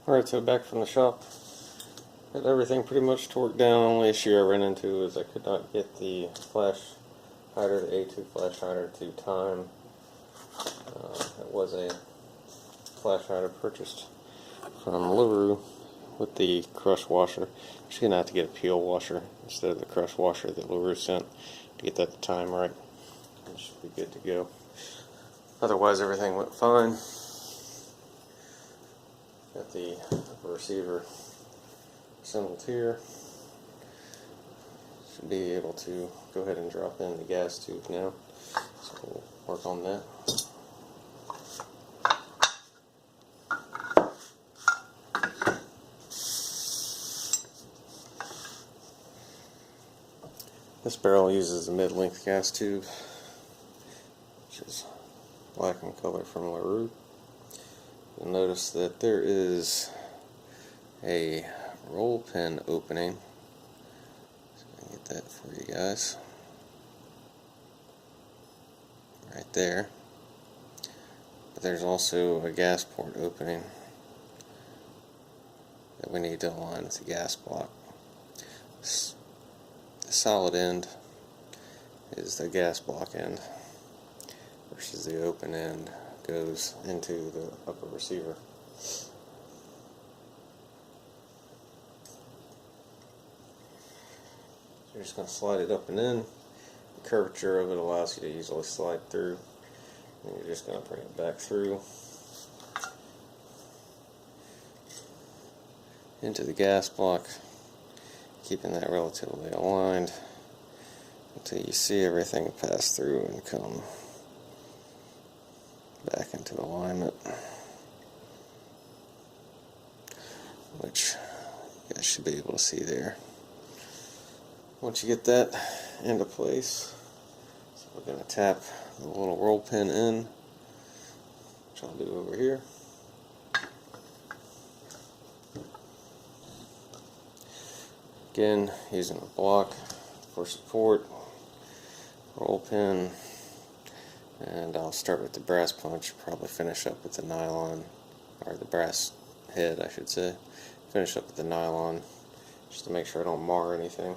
Alright, so back from the shop. Got everything pretty much torqued down. Only issue I ran into is I could not get the flash hider, the A2 flash hider, to time. It was a flash hider purchased from LaRue with the crush washer. Just gonna have to get a peel washer instead of the crush washer that LaRue sent to get that to time right. It should be good to go. Otherwise, everything went fine. Got the receiver assembled here. Should be able to go ahead and drop in the gas tube now. So we'll work on that. This barrel uses a mid-length gas tube, which is black in color from LaRue. You'll notice that there is a roll pin opening. So I can get that for you guys. Right there. But there's also a gas port opening that we need to align with the gas block. The solid end is the gas block end versus the open end goes into the upper receiver. So you're just going to slide it up and in. The curvature of it allows you to easily slide through. And you're just going to bring it back through into the gas block, keeping that relatively aligned until you see everything pass through and come back into alignment, which you guys should be able to see there. Once you get that into place, so we're going to tap the little roll pin in, which I'll do over here. Again, using a block for support, roll pin, and I'll start with the brass punch, probably finish up with the nylon, or the brass head I should say, finish up with the nylon, just to make sure I don't mar anything.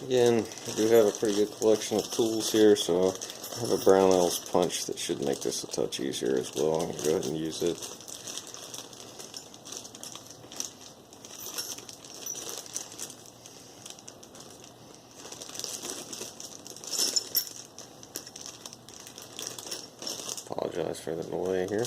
Again, I do have a pretty good collection of tools here, so I have a Brownell's punch that should make this a touch easier as well. I'm going to go ahead and use it. Apologize for the delay here.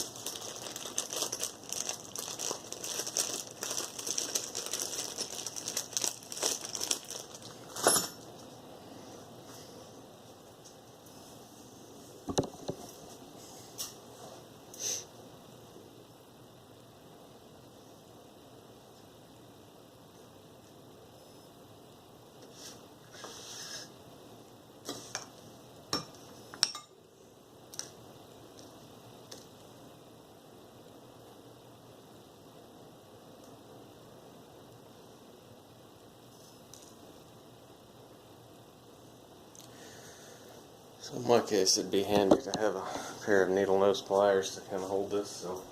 So in my case, it'd be handy to have a pair of needle nose pliers to kind of hold this. So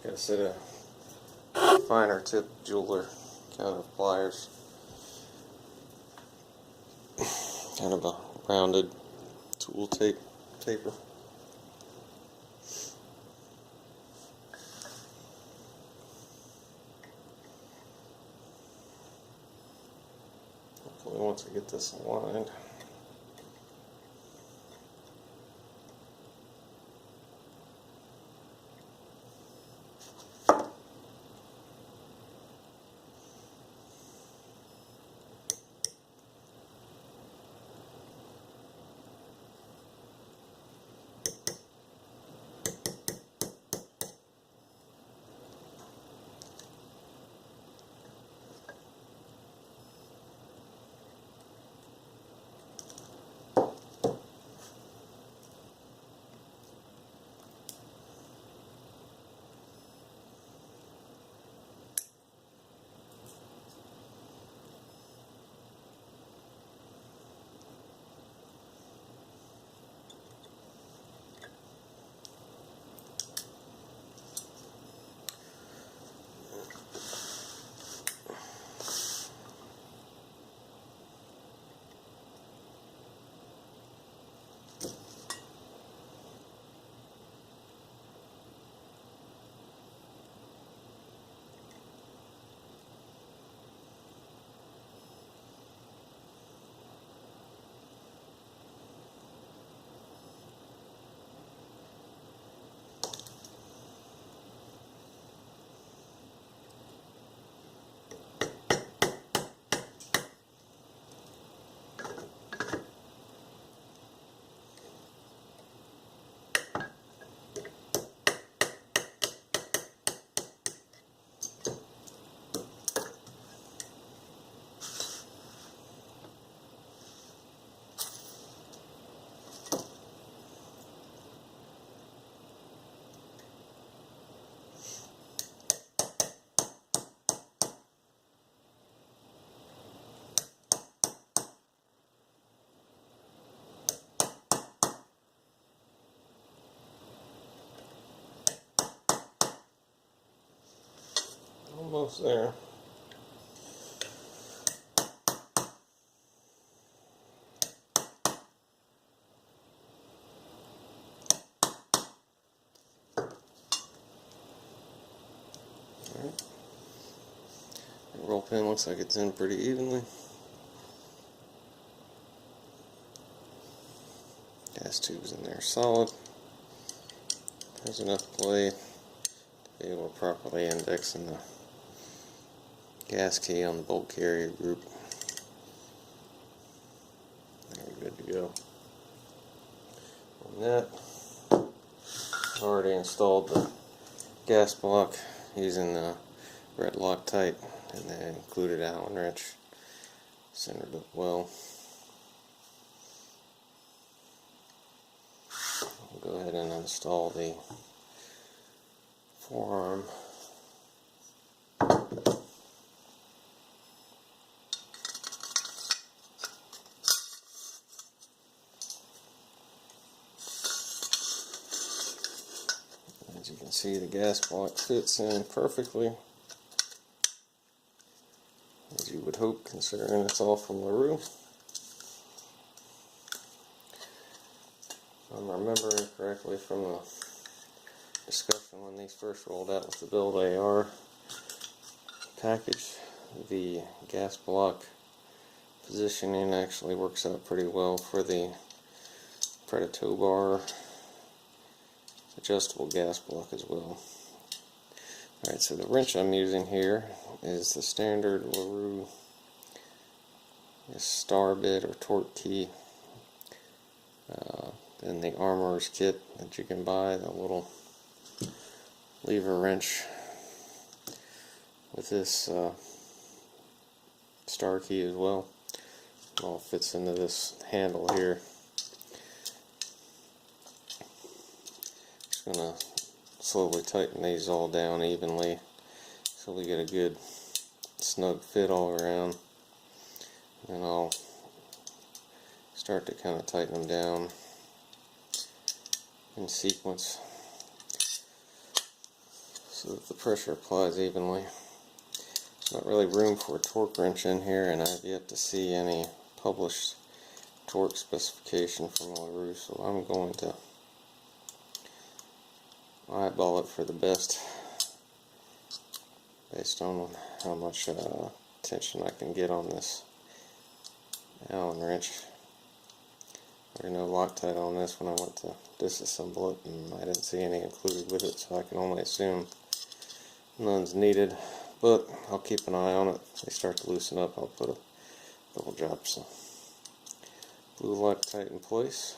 got a set of finer tip jeweler kind of pliers, kind of a rounded tool taper. Hopefully once I get this aligned. almost there. Alright. The roll pin looks like it's in pretty evenly. Gas tube's in there solid. There's enough play to be able to properly index in the gas key on the Bolt Carrier Group. We're good to go. On that, I've already installed the gas block using the red Loctite and the included Allen wrench. Centered it well. I'll go ahead and install the forearm. As you can see, the gas block fits in perfectly, as you would hope, considering it's all from LaRue. If I'm remembering correctly from the discussion when these first rolled out with the BuildAR package, the gas block positioning actually works out pretty well for the Predator bar adjustable gas block as well. Alright, so the wrench I'm using here is the standard LaRue star bit or torque key. Then the armorer's kit that you can buy, the little lever wrench with this star key as well. It all fits into this handle here. Just gonna slowly tighten these all down evenly so we get a good snug fit all around. And I'll start to kind of tighten them down in sequence so that the pressure applies evenly. There's not really room for a torque wrench in here, and I've yet to see any published torque specification from LaRue, so I'm going to eyeball it for the best based on how much tension I can get on this Allen wrench. There's no Loctite on this when I went to disassemble it, and I didn't see any included with it, so I can only assume none's needed, but I'll keep an eye on it. If they start to loosen up, I'll put a couple drops of blue Loctite in place.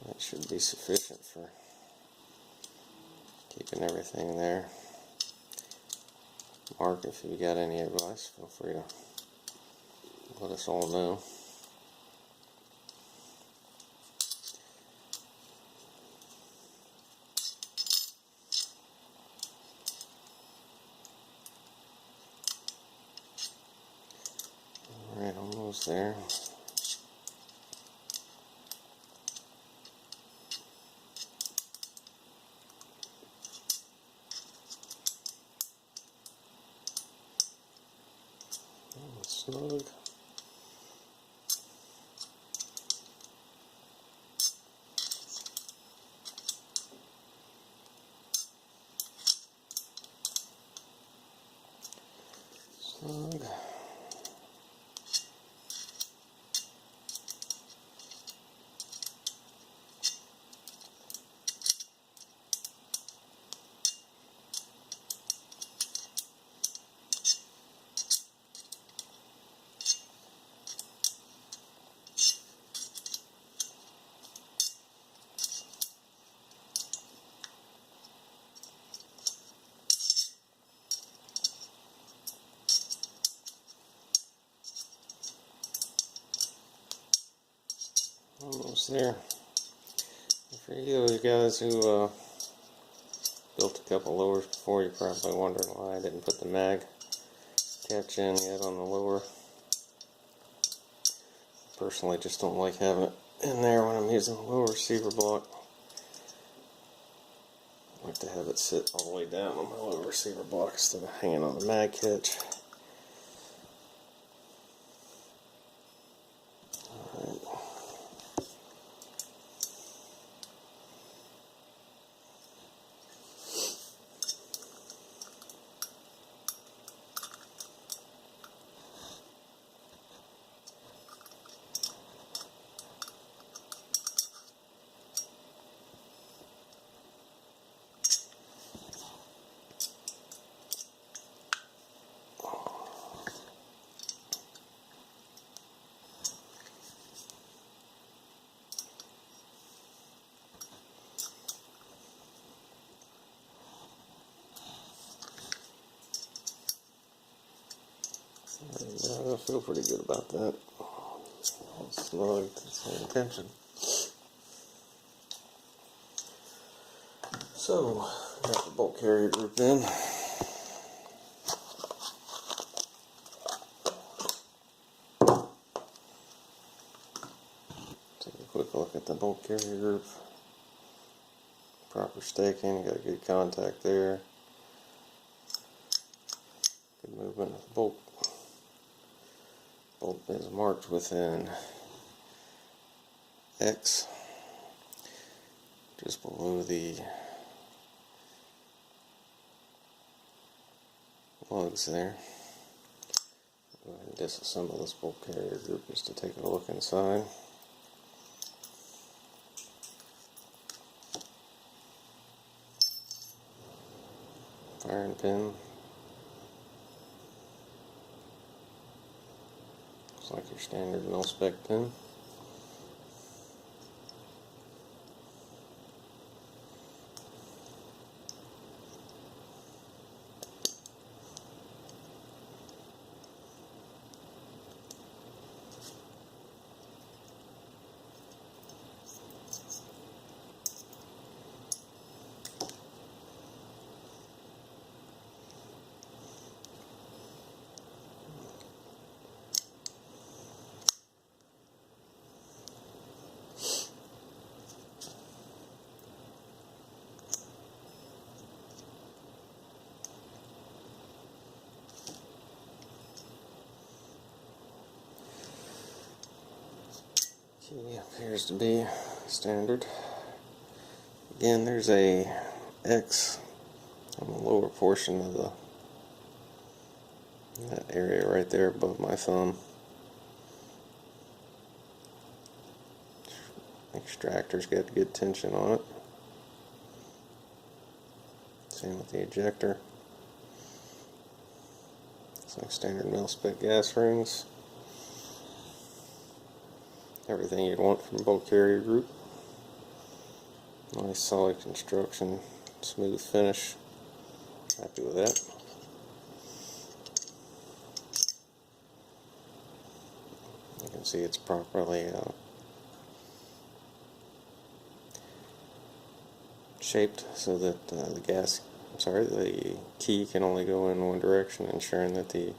That should be sufficient for keeping everything there. Mark, if you got any advice, feel free to let us all know. Alright, almost there. Snug. Snug. Almost there. And for you guys who built a couple lowers before, you're probably wondering why I didn't put the mag catch in yet on the lower. Personally, just don't like having it in there when I'm using the lower receiver block. have to have it sit all the way down on my little receiver block instead of hanging on the mag catch. Alright. Yeah, I feel pretty good about that. It's snug, it's paying attention. So, got the Bolt Carrier Group in. Take a quick look at the Bolt Carrier Group. Proper staking, got a good contact there. Good movement of the bolt. Bolt is marked within X, just below the lugs there. Go ahead and disassemble this Bolt Carrier Group just to take a look inside. Firing pin. Looks like your standard Milspec pin. Key appears to be standard. Again, there's a X on the lower portion of that area right there above my thumb. Extractor's got good tension on it. Same with the ejector. Looks like standard Milspec gas rings. Everything you'd want from Bolt Carrier Group. Nice solid construction, smooth finish. Happy with that. You can see it's properly shaped so that the key can only go in one direction, ensuring that the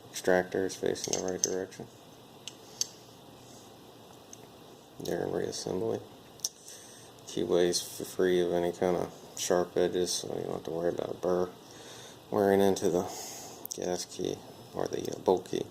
extractor is facing the right direction during reassembly. Keyway is free of any kind of sharp edges, so you don't have to worry about a burr wearing into the gas key or the bolt key.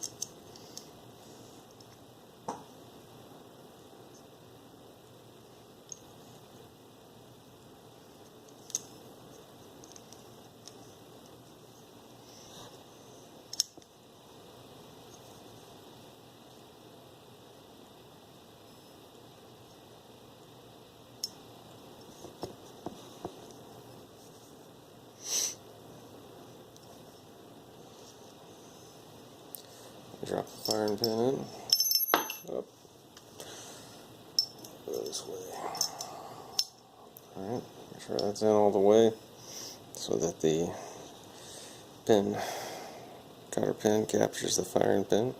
Drop the firing pin in. Up. Go this way. Alright, make sure that's in all the way so that the cotter pin captures the firing pin.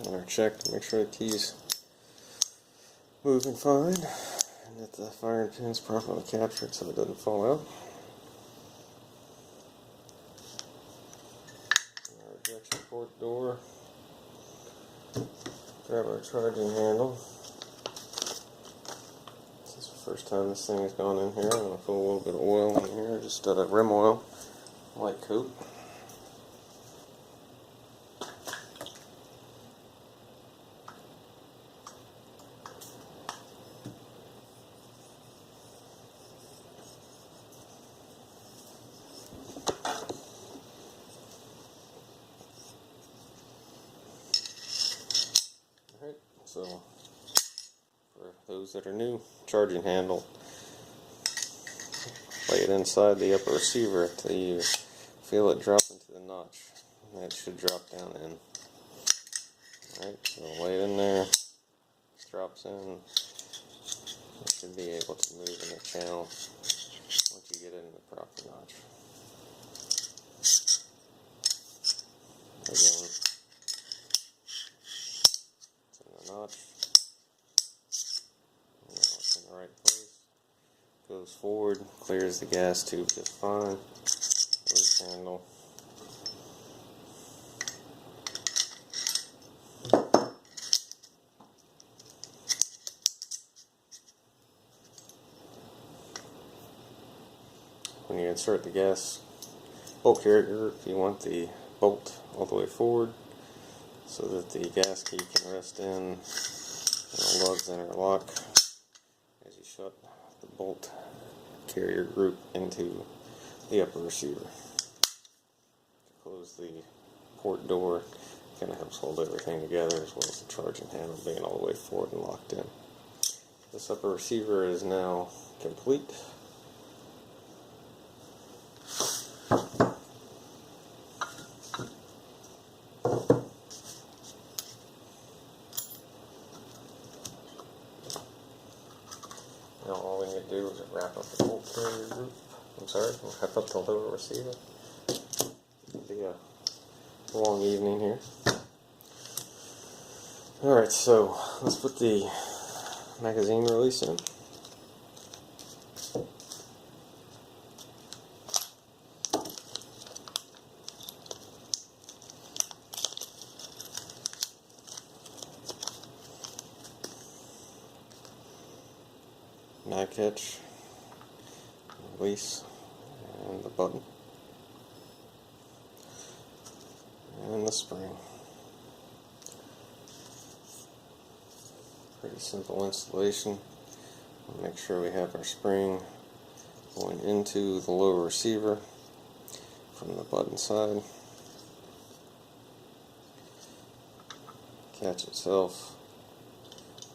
Alright. or check to make sure the key's moving fine and that the firing pin's properly captured so it doesn't fall out. Our ejection port door. Grab our charging handle. This is the first time this thing has gone in here. I'm going to put a little bit of oil in here, just rim oil, light coat. Alright, so for those that are new, charging handle, lay it inside the upper receiver until you feel it drop into the notch, and it should drop down in. Alright, so lay it in there, it drops in, you should be able to move in the channel once you get it in the proper notch. Again, it's in the notch, now it's in the right place, goes forward, clears the gas tube just fine, loose handle. When you insert the gas bolt carrier group, you want the bolt all the way forward so that the gas key can rest in and the lugs interlock as you shut the bolt carrier group into the upper receiver. To close the port door, kind of helps hold everything together, as well as the charging handle being all the way forward and locked in. This upper receiver is now complete. Now all we need to do is wrap up the bolt carrier group. Wrap up the lower receiver. It'll be a long evening here. Alright, so let's put the magazine release in. Mag catch, release, and the button, and the spring. Pretty simple installation. We'll make sure we have our spring going into the lower receiver from the button side. Catch itself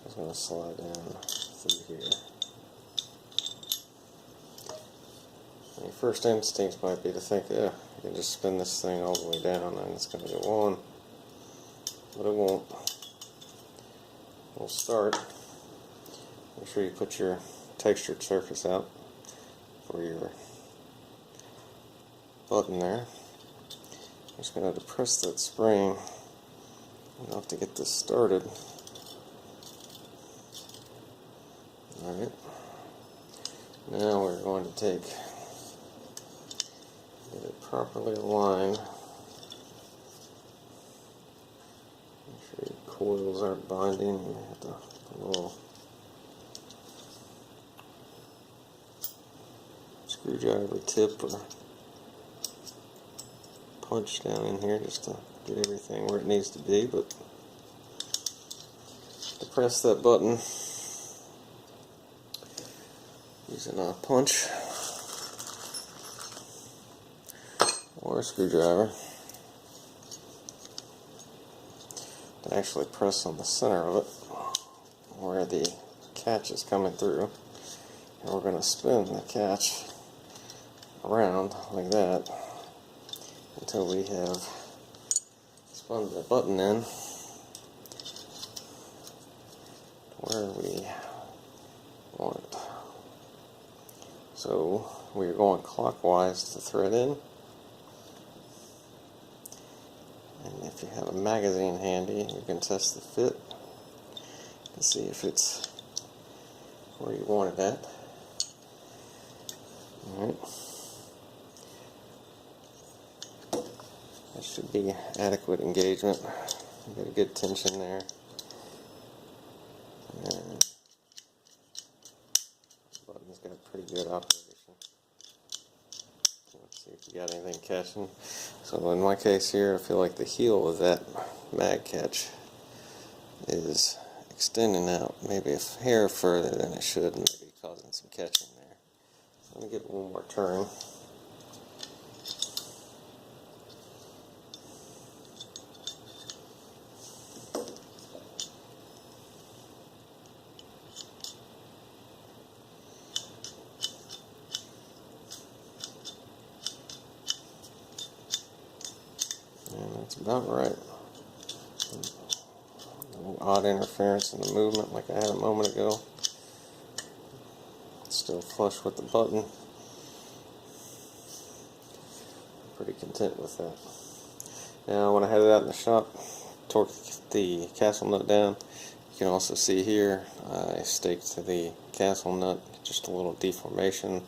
is going to slide down through here. Your first instinct might be to think, yeah, you can just spin this thing all the way down and it's going to go on, but it won't. We'll start. Make sure you put your textured surface out for your button there. I'm just going to depress that spring enough to get this started. Alright, now we're going to get it properly aligned. Make sure your coils aren't binding. You have to put a little screwdriver tip or punch down in here just to get everything where it needs to be, but depress that button using a punch or a screwdriver to actually press on the center of it where the catch is coming through, and we're going to spin the catch around like that until we have spun the button in where we want it. So we are going clockwise to thread in, and And if you have a magazine handy, you can test the fit and see if it's where you want it at. Alright. That should be adequate engagement. You got a good tension there. And the button's got pretty good operation. Let's see if you got anything catching. So in my case here, I feel like the heel of that mag catch is extending out maybe a hair further than it should, and maybe causing some catching there. Let me give it one more turn. And that's about right. No odd interference in the movement like I had a moment ago. Still flush with the button. Pretty content with that. Now when I had it out in the shop, torqued the castle nut down. You can also see here I staked the castle nut, just a little deformation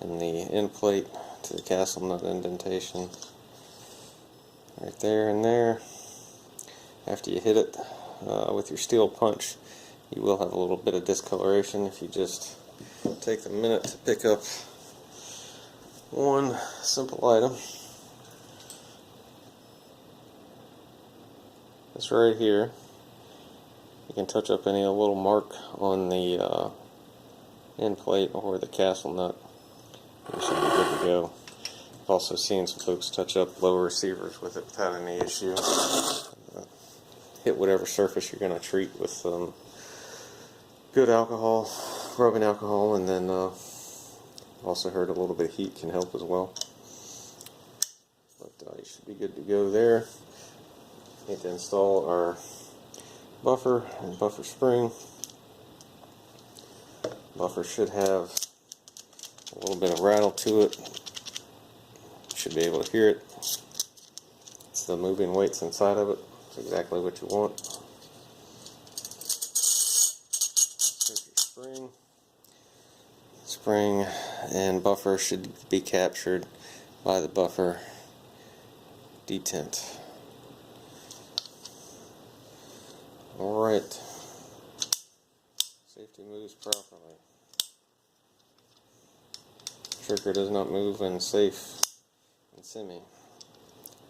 in the end plate to the castle nut indentation. Right there and there. After you hit it with your steel punch, you will have a little bit of discoloration if you just take a minute to pick up one simple item. This right here. You can touch up any little mark on the end plate or the castle nut. You should be good to go. I've also seen some folks touch up lower receivers with it without any issue. Hit whatever surface you're going to treat with good alcohol, rubbing alcohol, and then also heard a little bit of heat can help as well. But you should be good to go there. Need to install our buffer and buffer spring. Buffer should have a little bit of rattle to it. Should be able to hear it. It's the moving weights inside of it. It's exactly what you want. Here's your spring and buffer should be captured by the buffer detent. Alright. Safety moves properly. Trigger does not move when safe and semi.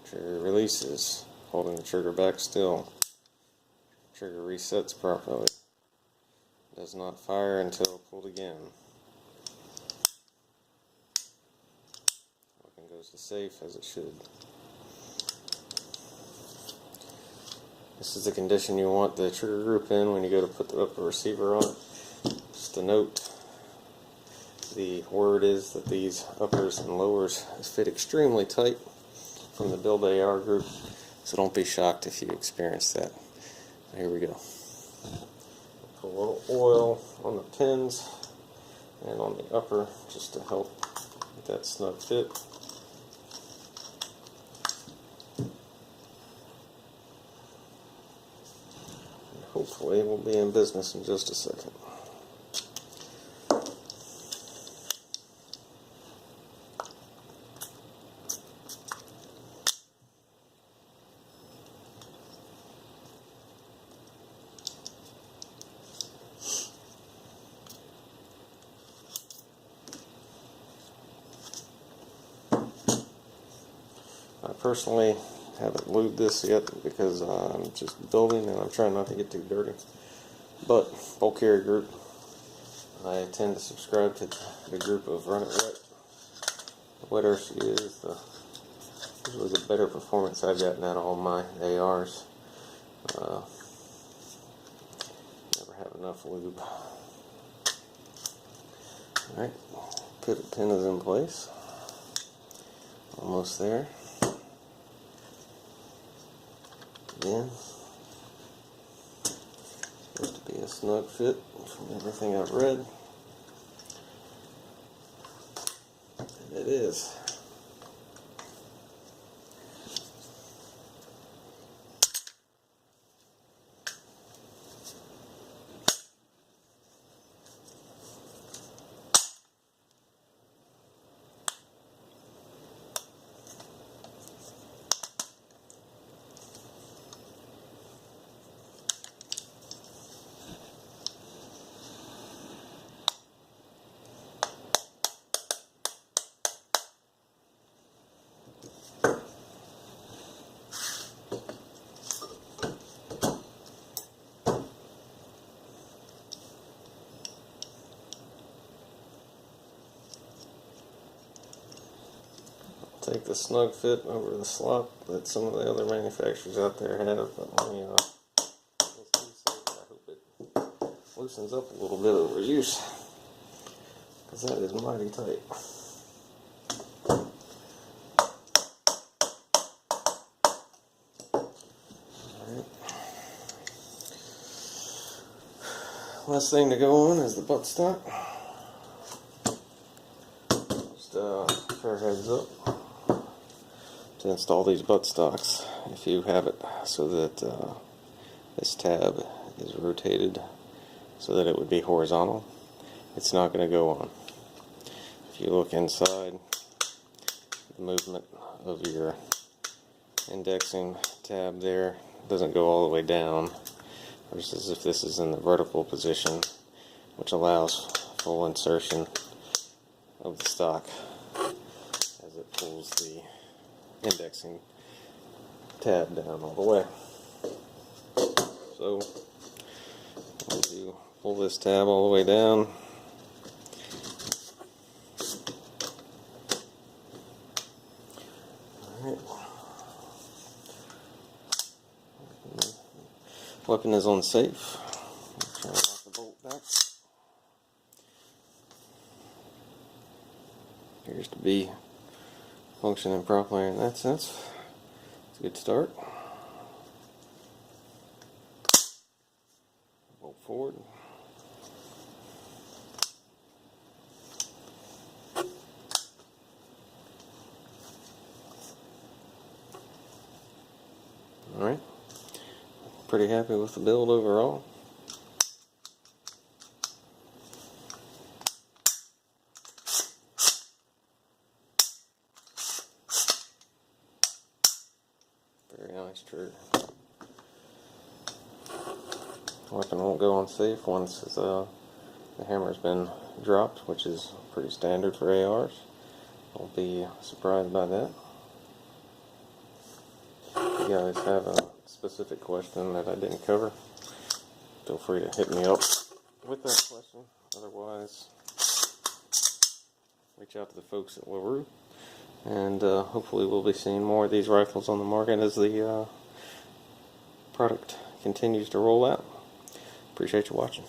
Trigger releases, holding the trigger back still. Trigger resets properly. Does not fire until pulled again. Weapon goes to safe as it should. This is the condition you want the trigger group in when you go to put the upper receiver on it. Just a note, the word is that these uppers and lowers fit extremely tight from the BuildAR group, so don't be shocked if you experience that. Here we go. Put a little oil on the pins and on the upper just to help with that snug fit. Hopefully we'll be in business in just a second. I personally haven't lubed this yet because I'm just building and I'm trying not to get too dirty. But Bolt Carrier Group, I tend to subscribe to the group of Run It Wet. The wetter she is, usually the better performance I've gotten out of all my ARs. Never have enough lube. Alright, pivot pin is in place. Almost there. Again, supposed to be a snug fit from everything I've read. And it is. take the snug fit over the slop that some of the other manufacturers out there have, but let me just do so that I hope it loosens up a little bit over use, because that is mighty tight. Alright. Last thing to go on is the buttstock. Just fair heads up to install these buttstocks, if you have it so that this tab is rotated so that it would be horizontal, it's not going to go on. If you look inside, the movement of your indexing tab there doesn't go all the way down, versus if this is in the vertical position, which allows full insertion of the stock as it pulls the indexing tab down all the way. So as you pull this tab all the way down, alright. Weapon is on safe. Try to lock the bolt back. Appears to be functioning properly in that sense. It's a good start. Bolt forward. Alright. Pretty happy with the build overall. Very nice trigger. Weapon won't go on safe once the hammer's been dropped, which is pretty standard for ARs. Don't be surprised by that. If you guys have a specific question that I didn't cover, feel free to hit me up with that question. Otherwise, reach out to the folks at LaRue, and hopefully we'll be seeing more of these rifles on the market as the product continues to roll out. Appreciate you watching.